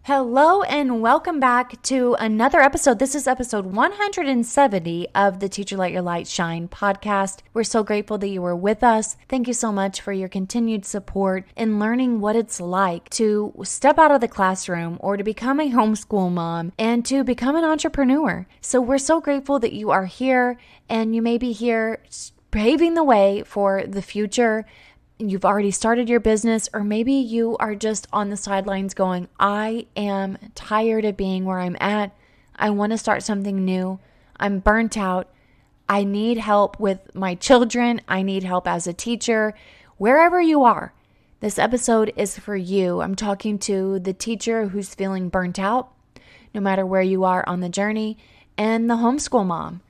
Hello and welcome back to another episode. This is episode 170 of the Teacher Let Your Light Shine podcast. We're so grateful that you were with us. Thank you so much for your continued support in learning what it's like to step out of the classroom or to become a homeschool mom and to become an entrepreneur. So we're so grateful that you are here and you may be here paving the way for the future. You've already started your business, or maybe you are just on the sidelines going, I am tired of being where I'm at. I want to start something new. I'm burnt out. I need help with my children. I need help as a teacher. Wherever you are, this episode is for you. I'm talking to the teacher who's feeling burnt out, no matter where you are on the journey, and the homeschool mom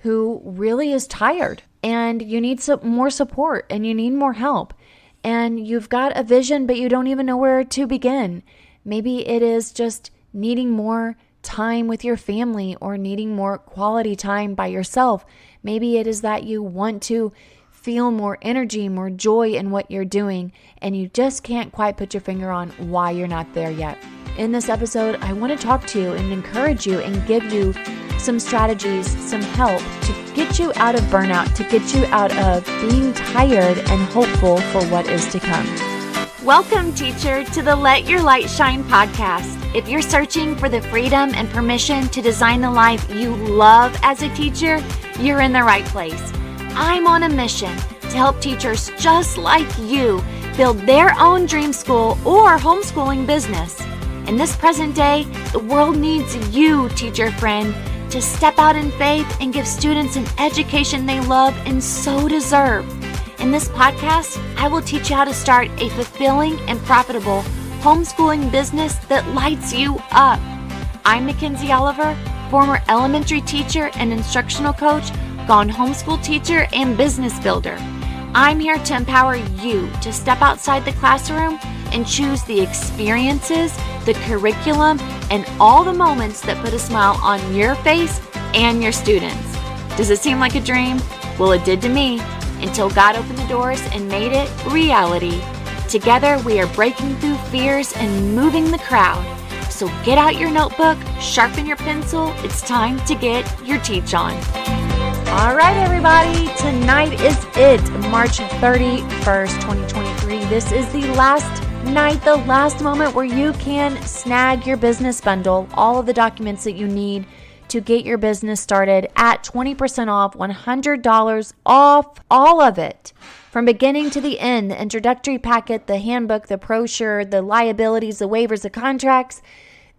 who really is tired. And you need some more support and you need more help. And you've got a vision, but you don't even know where to begin. Maybe it is just needing more time with your family or needing more quality time by yourself. Maybe it is that you want to feel more energy, more joy in what you're doing, and you just can't quite put your finger on why you're not there yet. In this episode, I want to talk to you and encourage you and give you some strategies, some help to get you out of burnout, to get you out of being tired and hopeful for what is to come. Welcome, teacher, to the Let Your Light Shine podcast. If you're searching for the freedom and permission to design the life you love as a teacher, you're in the right place. I'm on a mission to help teachers just like you build their own dream school or homeschooling business. In this present day, the world needs you, teacher friend, to step out in faith and give students an education they love and so deserve. In this podcast, I will teach you how to start a fulfilling and profitable homeschooling business that lights you up. I'm Mackenzie Oliver, former elementary teacher and instructional coach, gone homeschool teacher and business builder. I'm here to empower you to step outside the classroom and choose the experiences, the curriculum, and all the moments that put a smile on your face and your students. Does it seem like a dream? Well, it did to me, until God opened the doors and made it reality. Together, we are breaking through fears and moving the crowd. So get out your notebook, sharpen your pencil. It's time to get your teach on. All right, everybody, tonight is it, March 31st, 2023. This is the last night, the last moment where you can snag your business bundle, all of the documents that you need to get your business started at 20% off, $100 off, all of it. From beginning to the end, the introductory packet, the handbook, the brochure, the liabilities, the waivers, the contracts,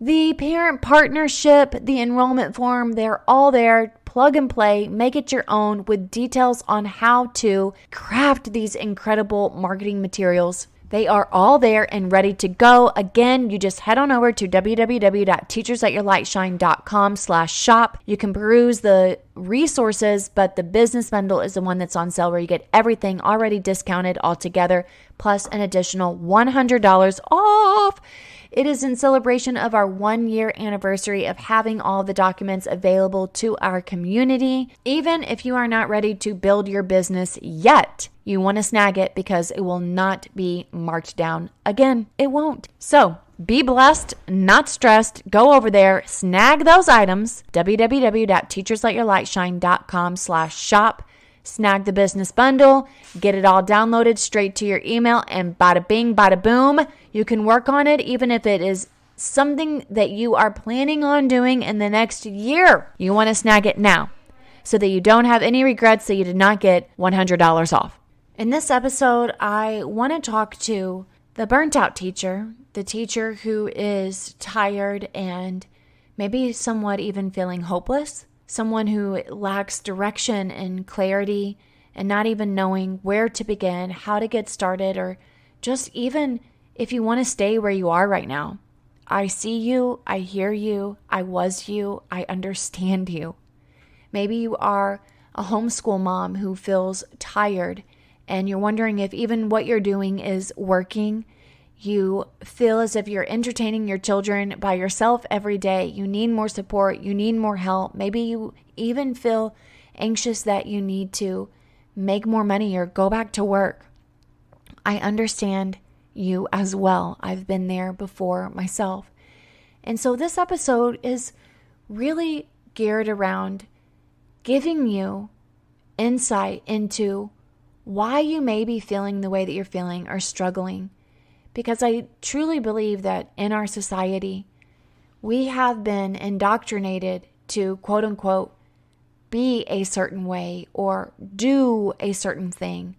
the parent partnership, the enrollment form, they're all there. Plug and play, make it your own with details on how to craft these incredible marketing materials. They are all there and ready to go. Again, you just head on over to www.teachersletyourlightshine.com/shop. You can peruse the resources, but the business bundle is the one that's on sale where you get everything already discounted altogether, plus an additional $100 off. It is in celebration of our 1-year anniversary of having all the documents available to our community. Even if you are not ready to build your business yet, you want to snag it because it will not be marked down again. It won't. So be blessed, not stressed. Go over there, snag those items, www.teachersletyourlightshine.com/shop. Snag the business bundle, get it all downloaded straight to your email, and bada bing, bada boom, you can work on it even if it is something that you are planning on doing in the next year. You want to snag it now so that you don't have any regrets that you did not get $100 off. In this episode, I want to talk to the burnt out teacher, the teacher who is tired and maybe somewhat even feeling hopeless. Someone who lacks direction and clarity and not even knowing where to begin, how to get started, or just even if you want to stay where you are right now. I see you, I hear you, I was you, I understand you. Maybe you are a homeschool mom who feels tired and you're wondering if even what you're doing is working. You feel as if you're entertaining your children by yourself every day. You need more support. You need more help. Maybe you even feel anxious that you need to make more money or go back to work. I understand you as well. I've been there before myself. And so this episode is really geared around giving you insight into why you may be feeling the way that you're feeling or struggling. Because I truly believe that in our society, we have been indoctrinated to, quote unquote, be a certain way or do a certain thing.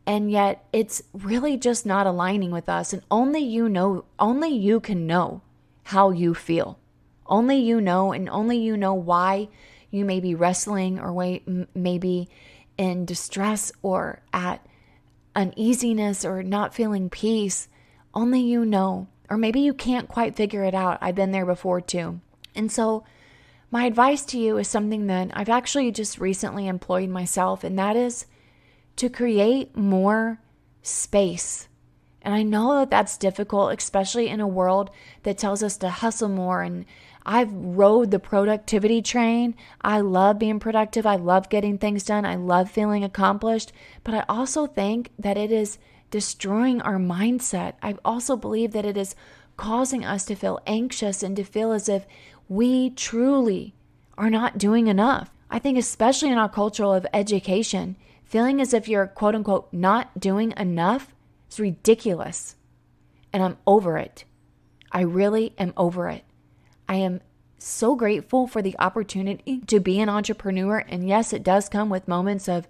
And yet it's really just not aligning with us. And only you can know how you feel. Only you know, and only you know why you may be wrestling or maybe in distress or at uneasiness or not feeling peace. Only you know. Or maybe you can't quite figure it out. I've been there before too. And so my advice to you is something that I've actually just recently employed myself, and that is to create more space. And I know that that's difficult, especially in a world that tells us to hustle more. And I've rode the productivity train. I love being productive. I love getting things done. I love feeling accomplished. But I also think that it is destroying our mindset. I also believe that it is causing us to feel anxious and to feel as if we truly are not doing enough. I think especially in our culture of education, feeling as if you're quote unquote not doing enough is ridiculous. And I'm over it. I really am over it. I am so grateful for the opportunity to be an entrepreneur. And yes, it does come with moments of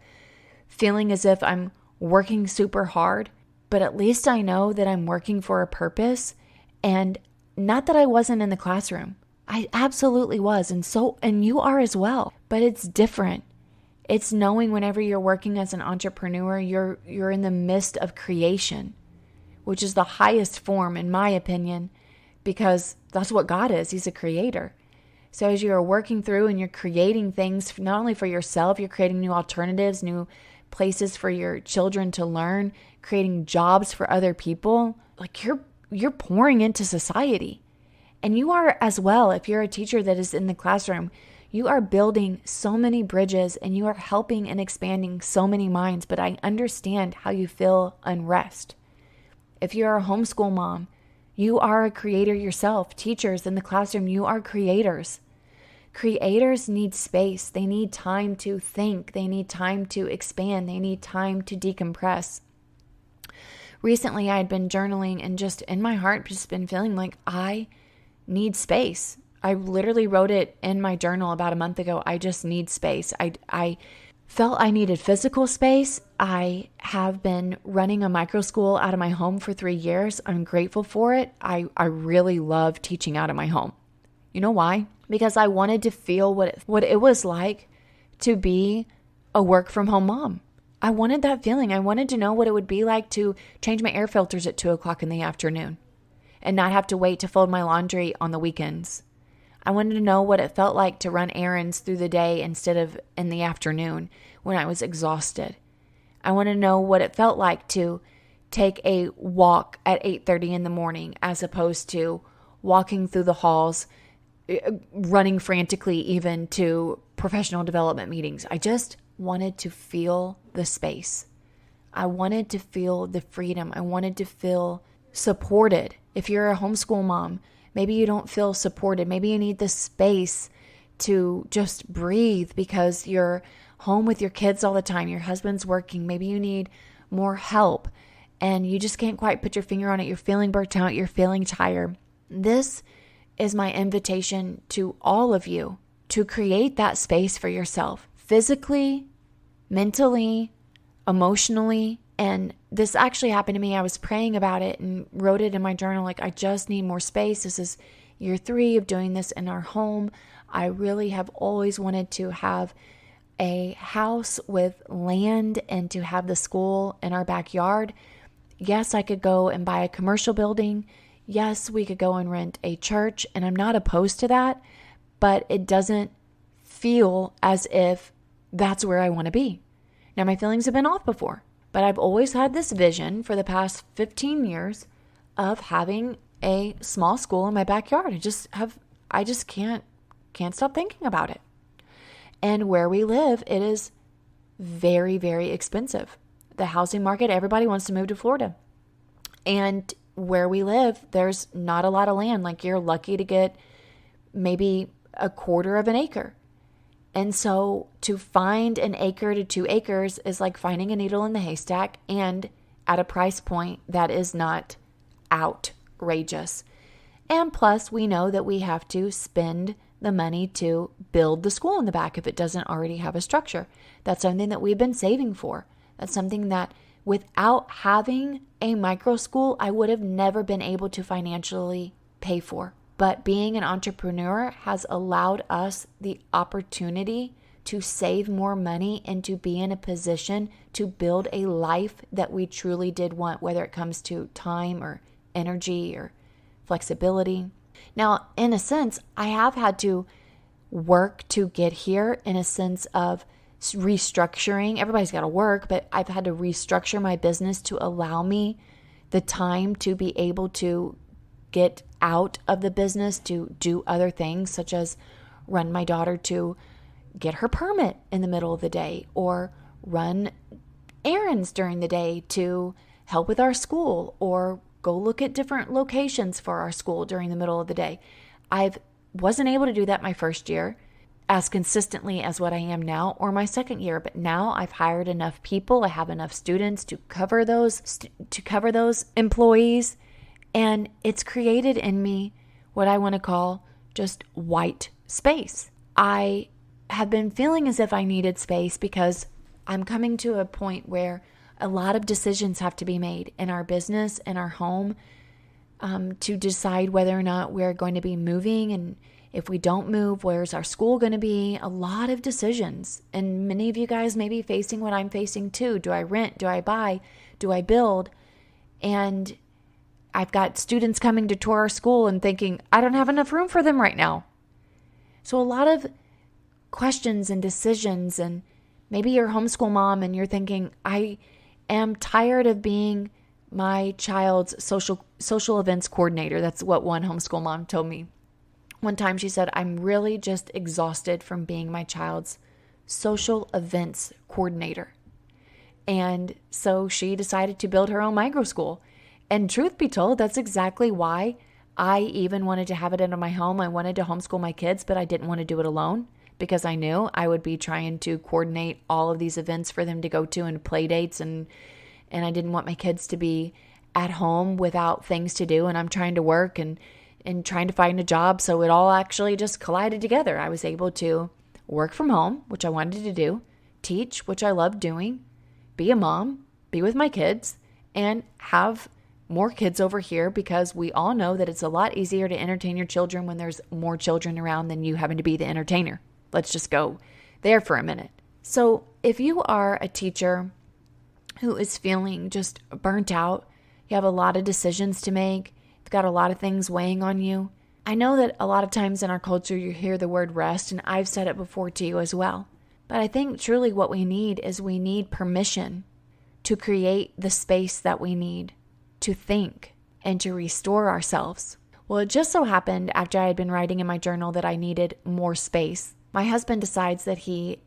feeling as if I'm working super hard, but at least I know that I'm working for a purpose. And not that I wasn't in the classroom. I absolutely was. And you are as well, but it's different. It's knowing whenever you're working as an entrepreneur, you're in the midst of creation, which is the highest form, in my opinion, because that's what God is. He's a creator. So as you're working through and you're creating things, not only for yourself, you're creating new alternatives, new places for your children to learn, creating jobs for other people, like you're pouring into society. And you are as well, if you're a teacher that is in the classroom, you are building so many bridges and you are helping and expanding so many minds. But I understand how you feel unrest. If you're a homeschool mom, you are a creator yourself. Teachers in the classroom, you are creators. Creators need space. They need time to think. They need time to expand. They need time to decompress. Recently, I had been journaling and just in my heart, just been feeling like I need space. I literally wrote it in my journal about a month ago. I just need space. I felt I needed physical space. I have been running a micro school out of my home for 3 years. I'm grateful for it. I really love teaching out of my home. You know why? Because I wanted to feel what it was like to be a work from home mom. I wanted that feeling. I wanted to know what it would be like to change my air filters at 2:00 in the afternoon and not have to wait to fold my laundry on the weekends. I wanted to know what it felt like to run errands through the day instead of in the afternoon when I was exhausted. I wanted to know what it felt like to take a walk at 8:30 in the morning as opposed to walking through the halls, running frantically even to professional development meetings. I just wanted to feel the space. I wanted to feel the freedom. I wanted to feel supported. If you're a homeschool mom, maybe you don't feel supported. Maybe you need the space to just breathe because you're home with your kids all the time. Your husband's working. Maybe you need more help and you just can't quite put your finger on it. You're feeling burnt out. You're feeling tired. This is my invitation to all of you to create that space for yourself physically, mentally, emotionally. And this actually happened to me. I was praying about it and wrote it in my journal. Like, I just need more space. This is year 3 of doing this in our home. I really have always wanted to have a house with land and to have the school in our backyard. Yes, I could go and buy a commercial building. Yes, we could go and rent a church. And I'm not opposed to that, but it doesn't feel as if that's where I want to be. Now, my feelings have been off before. But I've always had this vision for the past 15 years of having a small school in my backyard. I just can't stop thinking about it. And where we live, it is very, very expensive. The housing market, everybody wants to move to Florida. And where we live, there's not a lot of land. Like you're lucky to get maybe a quarter of an acre. And so to find an acre to 2 acres is like finding a needle in the haystack, and at a price point that is not outrageous. And plus, we know that we have to spend the money to build the school in the back if it doesn't already have a structure. That's something that we've been saving for. That's something that without having a micro school, I would have never been able to financially pay for. But being an entrepreneur has allowed us the opportunity to save more money and to be in a position to build a life that we truly did want, whether it comes to time or energy or flexibility. Now, in a sense, I have had to work to get here in a sense of restructuring. Everybody's got to work, but I've had to restructure my business to allow me the time to be able to get out of the business to do other things, such as run my daughter to get her permit in the middle of the day, or run errands during the day to help with our school, or go look at different locations for our school during the middle of the day. I wasn't able to do that my first year as consistently as what I am now, or my second year, but now I've hired enough people. I have enough students to cover those employees. And it's created in me what I want to call just white space. I have been feeling as if I needed space because I'm coming to a point where a lot of decisions have to be made in our business, in our home, to decide whether or not we're going to be moving. And if we don't move, where's our school going to be? A lot of decisions. And many of you guys may be facing what I'm facing too. Do I rent? Do I buy? Do I build? And I've got students coming to tour our school and thinking, I don't have enough room for them right now. So a lot of questions and decisions, and maybe you're a homeschool mom and you're thinking, I am tired of being my child's social events coordinator. That's what one homeschool mom told me. One time she said, I'm really just exhausted from being my child's social events coordinator. And so she decided to build her own micro school. And truth be told, that's exactly why I even wanted to have it in my home. I wanted to homeschool my kids, but I didn't want to do it alone because I knew I would be trying to coordinate all of these events for them to go to and play dates. And I didn't want my kids to be at home without things to do. And I'm trying to work and trying to find a job. So it all actually just collided together. I was able to work from home, which I wanted to do, teach, which I loved doing, be a mom, be with my kids, and have more kids over here, because we all know that it's a lot easier to entertain your children when there's more children around than you having to be the entertainer. Let's just go there for a minute. So if you are a teacher who is feeling just burnt out, you have a lot of decisions to make, you've got a lot of things weighing on you. I know that a lot of times in our culture you hear the word rest, and I've said it before to you as well. But I think truly what we need is we need permission to create the space that we need to think and to restore ourselves. Well, it just so happened after I had been writing in my journal that I needed more space. My husband decides that he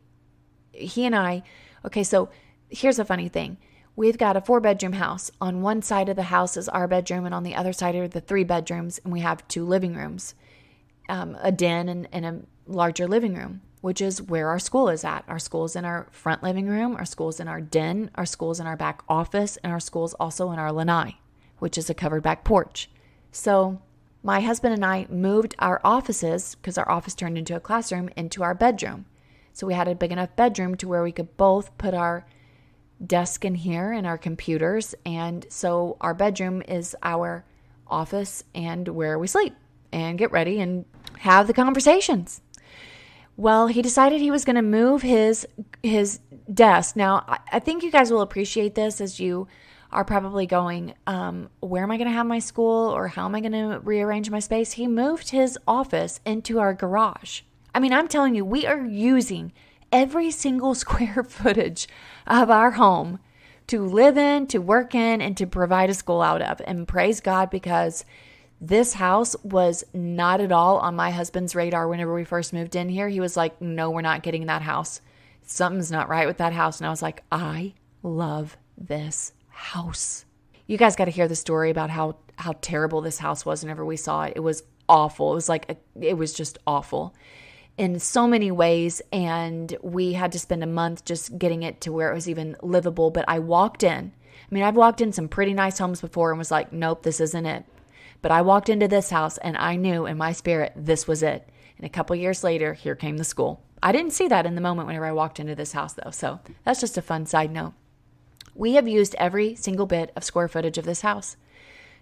and I, okay, so here's a funny thing. We've got a 4-bedroom house. On one side of the house is our bedroom, and on the other side are the 3 bedrooms, and we have 2 living rooms, a den and a larger living room, which is where our school is at. Our school's in our front living room, our school's in our den, our school's in our back office, and our school's also in our lanai, which is a covered back porch. So my husband and I moved our offices, because our office turned into a classroom, into our bedroom. So we had a big enough bedroom to where we could both put our desk in here and our computers. And so our bedroom is our office and where we sleep and get ready and have the conversations. Well, he decided he was going to move his desk. Now, I think you guys will appreciate this, as you are probably going, where am I going to have my school, or how am I going to rearrange my space? He moved his office into our garage. I mean, I'm telling you, we are using every single square footage of our home to live in, to work in, and to provide a school out of. And praise God, because this house was not at all on my husband's radar whenever we first moved in here. He was like, no, we're not getting that house. Something's not right with that house. And I was like, I love this house. You guys got to hear the story about how how terrible this house was whenever we saw it. It was awful. It was just awful in so many ways. And we had to spend a month just getting it to where it was even livable. But I walked in. I mean, I've walked in some pretty nice homes before and was like, nope, this isn't it. But I walked into this house and I knew in my spirit, this was it. And a couple years later, here came the school. I didn't see that in the moment whenever I walked into this house though. So that's just a fun side note. We have used every single bit of square footage of this house.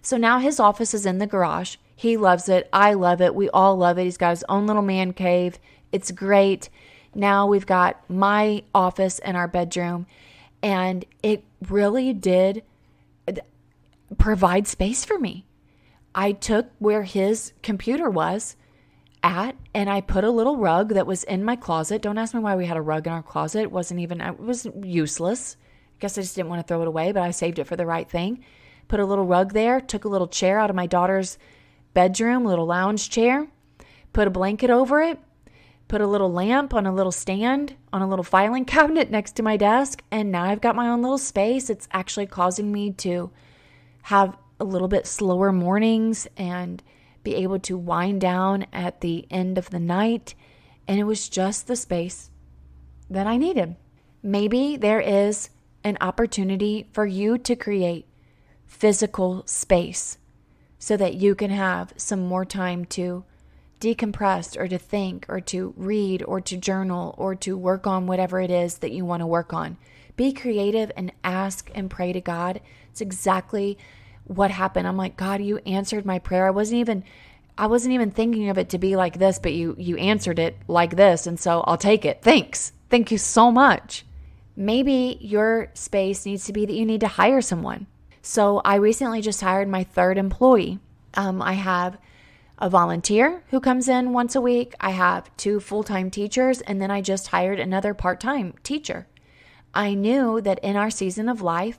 So now his office is in the garage. He loves it. I love it. We all love it. He's got his own little man cave. It's great. Now we've got my office and our bedroom. And it really did provide space for me. I took where his computer was at and I put a little rug that was in my closet. Don't ask me why we had a rug in our closet. It was useless. I guess I just didn't want to throw it away, but I saved it for the right thing. Put a little rug there, took a little chair out of my daughter's bedroom, little lounge chair, put a blanket over it, put a little lamp on a little stand on a little filing cabinet next to my desk, and now I've got my own little space. It's actually causing me to have a little bit slower mornings and be able to wind down at the end of the night, and it was just the space that I needed. Maybe there is an opportunity for you to create physical space so that you can have some more time to decompress or to think or to read or to journal or to work on whatever it is that you want to work on. Be creative and ask and pray to God. It's exactly what happened. I'm like, God, you answered my prayer. I wasn't even thinking of it to be like this, but you answered it like this. And so I'll take it. Thanks. Thank you so much. Maybe your space needs to be that you need to hire someone. So I recently just hired my third employee. I have a volunteer who comes in once a week. I have 2 full-time teachers, and then I just hired another part-time teacher. I knew that in our season of life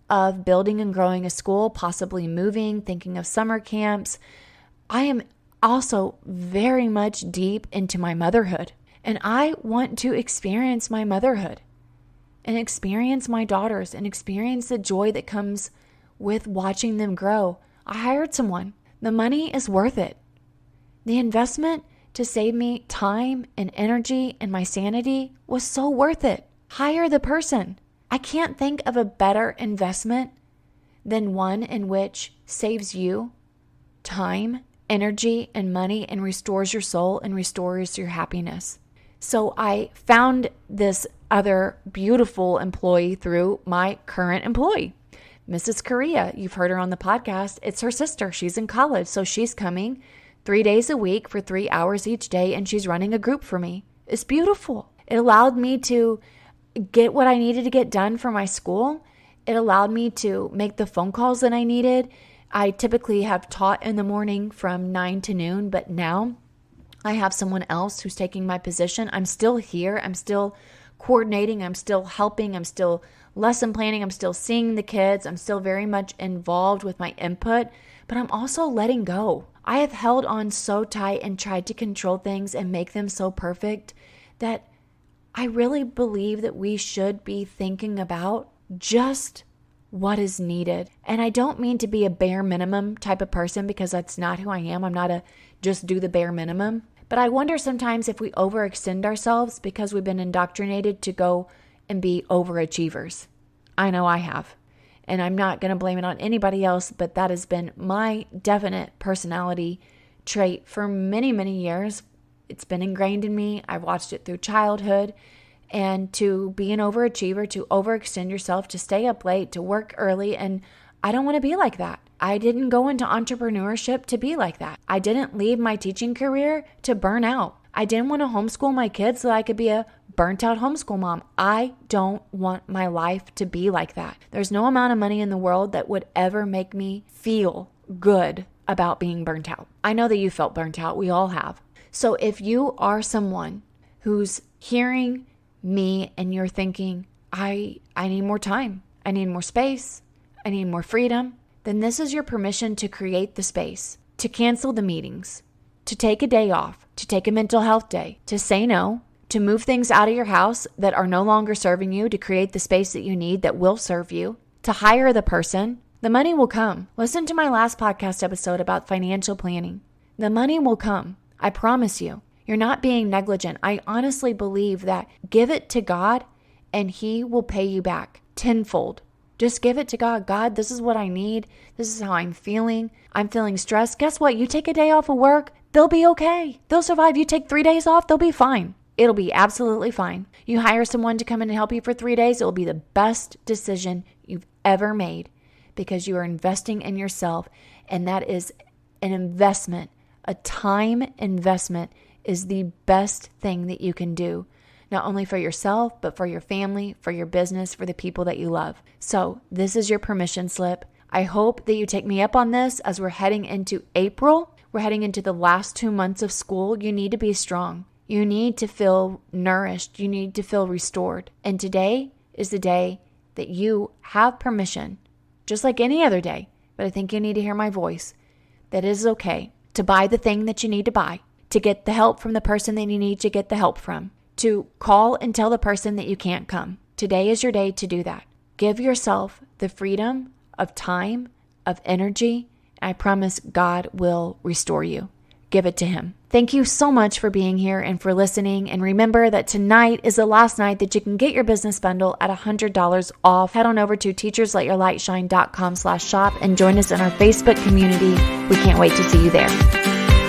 of building and growing a school, possibly moving, thinking of summer camps, I am also very much deep into my motherhood. And I want to experience my motherhood and experience my daughters and experience the joy that comes with watching them grow. I hired someone. The money is worth it. The investment to save me time and energy and my sanity was so worth it. Hire the person. I can't think of a better investment than one in which saves you time, energy, and money and restores your soul and restores your happiness. So I found this other beautiful employee through my current employee, Mrs. Korea. You've heard her on the podcast. It's her sister. She's in college. So she's coming 3 days a week for 3 hours each day, and she's running a group for me. It's beautiful. It allowed me to get what I needed to get done for my school. It allowed me to make the phone calls that I needed. I typically have taught in the morning from 9 to noon, but now I have someone else who's taking my position. I'm still here. I'm still coordinating. I'm still helping. I'm still lesson planning. I'm still seeing the kids. I'm still very much involved with my input, but I'm also letting go. I have held on so tight and tried to control things and make them so perfect that I really believe that we should be thinking about just what is needed. And I don't mean to be a bare minimum type of person, because that's not who I am. I'm not a just do the bare minimum. But I wonder sometimes if we overextend ourselves because we've been indoctrinated to go and be overachievers. I know I have. And I'm not going to blame it on anybody else, but that has been my definite personality trait for many, many years. It's been ingrained in me. I've watched it through childhood. And to be an overachiever, to overextend yourself, to stay up late, to work early. And I don't want to be like that. I didn't go into entrepreneurship to be like that. I didn't leave my teaching career to burn out. I didn't want to homeschool my kids so that I could be a burnt out homeschool mom. I don't want my life to be like that. There's no amount of money in the world that would ever make me feel good about being burnt out. I know that you felt burnt out. We all have. So if you are someone who's hearing me and you're thinking, I need more time, I need more space, I need more freedom, then this is your permission to create the space, to cancel the meetings, to take a day off, to take a mental health day, to say no, to move things out of your house that are no longer serving you, to create the space that you need that will serve you, to hire the person, The money will come. Listen to my last podcast episode about financial planning. The money will come. I promise you. You're not being negligent. I honestly believe that give it to God and He will pay you back tenfold. Just give it to God. God, this is what I need. This is how I'm feeling. I'm feeling stressed. Guess what? You take a day off of work, they'll be okay. They'll survive. You take 3 days off, they'll be fine. It'll be absolutely fine. You hire someone to come in and help you for 3 days, it will be the best decision you've ever made because you are investing in yourself, and that is an investment. A time investment is the best thing that you can do, not only for yourself, but for your family, for your business, for the people that you love. So this is your permission slip. I hope that you take me up on this as we're heading into April. We're heading into the last 2 months of school. You need to be strong. You need to feel nourished. You need to feel restored. And today is the day that you have permission, just like any other day. But I think you need to hear my voice, that it is okay to buy the thing that you need to buy, to get the help from the person that you need to get the help from, to call and tell the person that you can't come. Today is your day to do that. Give yourself the freedom of time, of energy, and I promise God will restore you. Give it to Him. Thank you so much for being here and for listening. And remember that tonight is the last night that you can get your business bundle at $100 off. Head on over to teachersletyourlightshine.com/shop and join us in our Facebook community. We can't wait to see you there.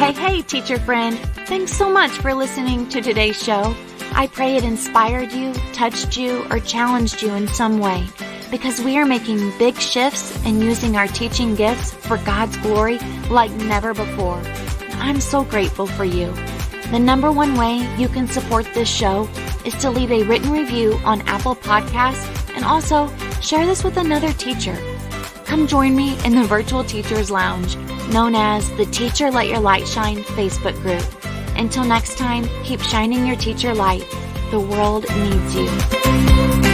Hey, teacher friend. Thanks so much for listening to today's show. I pray it inspired you, touched you, or challenged you in some way, because we are making big shifts and using our teaching gifts for God's glory like never before. I'm so grateful for you. The number one way you can support this show is to leave a written review on Apple Podcasts and also share this with another teacher. Come join me in the Virtual Teachers Lounge, known as the Teacher Let Your Light Shine Facebook group. Until next time, keep shining your teacher light. The world needs you.